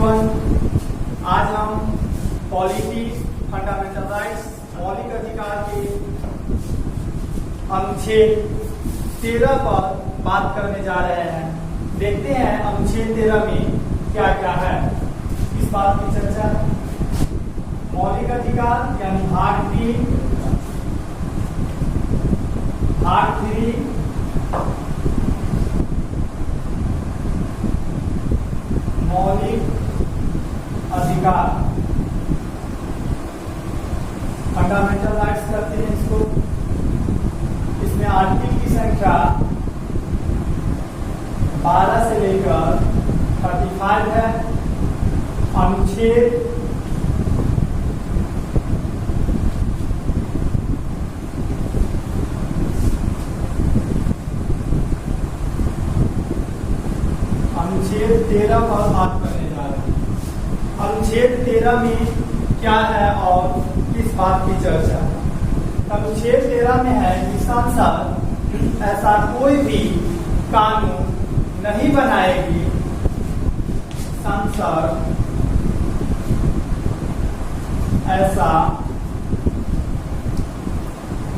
Everyone, आज हम polity fundamental rights मौलिक अधिकार के अनुच्छेद 13 पर बात करने जा रहे हैं। देखते हैं अनुच्छेद 13 में क्या क्या है। इस बात की चर्चा मौलिक अधिकार यानी भाग 3 भाग 3 मौलिक अधिकार फंडामेंटल राइट्स करते हैं इसको। इसमें आर्टिकल की संख्या 12 से लेकर 35 है। अनुच्छेद अनुच्छेद 13 पर बात करने जा रहे हैं। अनुच्छेद 13 में क्या है और किस बात की चर्चा है। अनुच्छेद 13 में है कि संसद ऐसा कोई भी कानून नहीं बनाएगी, संसद ऐसा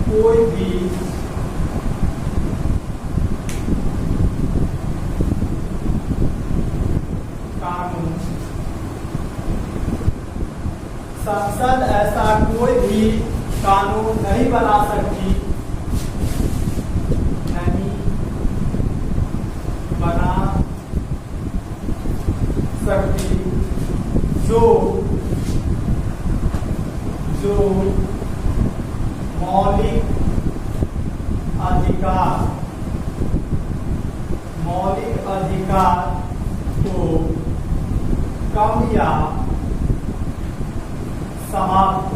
कोई भी संसद ऐसा कोई भी कानून नहीं बना सकती, नहीं बना सकती जो मौलिक अधिकार को कम या समाप्त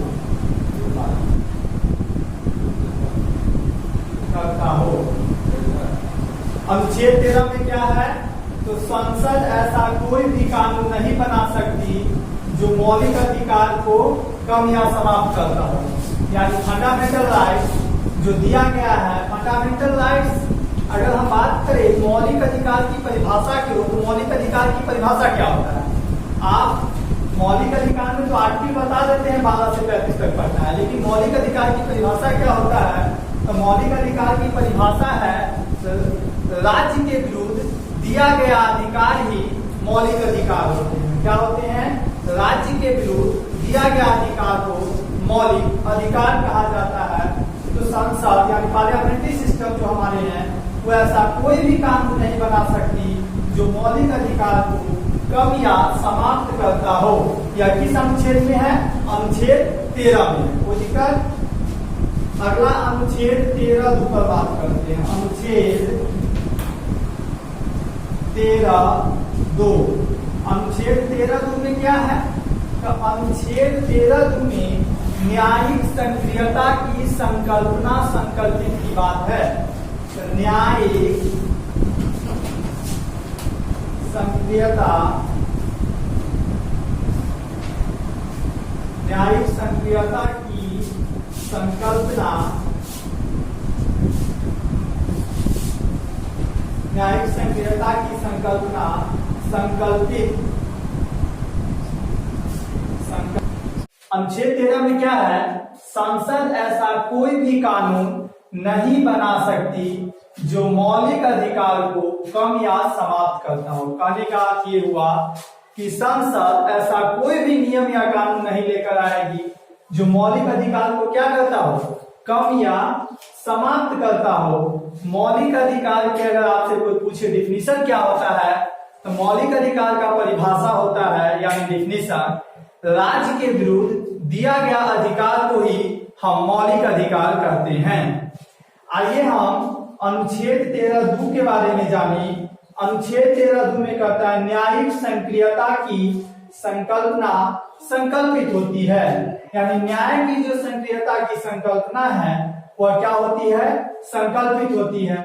करता हो। अनुच्छेद 13 में क्या है, तो संसद ऐसा कोई भी कानून नहीं बना सकती जो मौलिक अधिकार को कम या समाप्त करता हो। यानी फंडामेंटल राइट्स जो दिया गया है, फंडामेंटल राइट्स अगर हम बात करें मौलिक अधिकार की परिभाषा की हो, तो मौलिक अधिकार की परिभाषा क्या होता है। आप मौलिक अधिकार में तो आर्टिकल बता देते हैं 12 से 35 तक पढ़ना है, लेकिन मौलिक अधिकार की परिभाषा क्या होता है, तो मौलिक अधिकार की परिभाषा है राज्य के विरुद्ध दिया गया अधिकार ही मौलिक अधिकार होते हैं। क्या होते हैं, राज्य के विरुद्ध दिया गया अधिकार को मौलिक अधिकार कहा जाता है। तो संसद यानी पार्लियामेंट्री सिस्टम जो हमारे हैं, वो ऐसा कोई भी कानून नहीं बना सकती जो मौलिक अधिकार को कम या समाप्त करता हो। या किस अनुच्छेद में है, अनुच्छेद 13 में। वो दिक्कत अगला अनुच्छेद 13 पर बात करते हैं। अनुच्छेद 13(2) अनुच्छेद 13(2) में क्या है, तो अनुच्छेद 13(2) में न्यायिक सक्रियता की संकल्पना संकल्पित की बात है। तो न्यायिक सक्रियता, न्यायिक सक्रियता की संकल्पना, न्यायिक सक्रियता की संकल्पना संकल्पित। अनुच्छेद 13 में क्या है, संसद ऐसा कोई भी कानून नहीं बना सकती जो मौलिक अधिकार को कम या समाप्त करता हो। कहने का अर्थ ये हुआ कि संसद ऐसा कोई भी नियम या कानून नहीं लेकर आएगी जो मौलिक अधिकार को क्या करता हो, कम या समाप्त करता हो। मौलिक अधिकार के अगर आपसे कोई पूछे डिफिनीशन क्या होता है, तो मौलिक अधिकार का परिभाषा होता है यानी डिफिनीशन, राज्य के विरुद्ध दिया गया अधिकार को ही हम मौलिक अधिकार कहते हैं। आइए हम अनुच्छेद 13(2) के बारे में जानिए। अनुच्छेद 13(2) में कहता है न्यायिक सक्रियता की संकल्पना संकल्पित होती है। यानी न्याय की जो सक्रियता की संकल्पना है वह क्या होती है, संकल्पित होती है।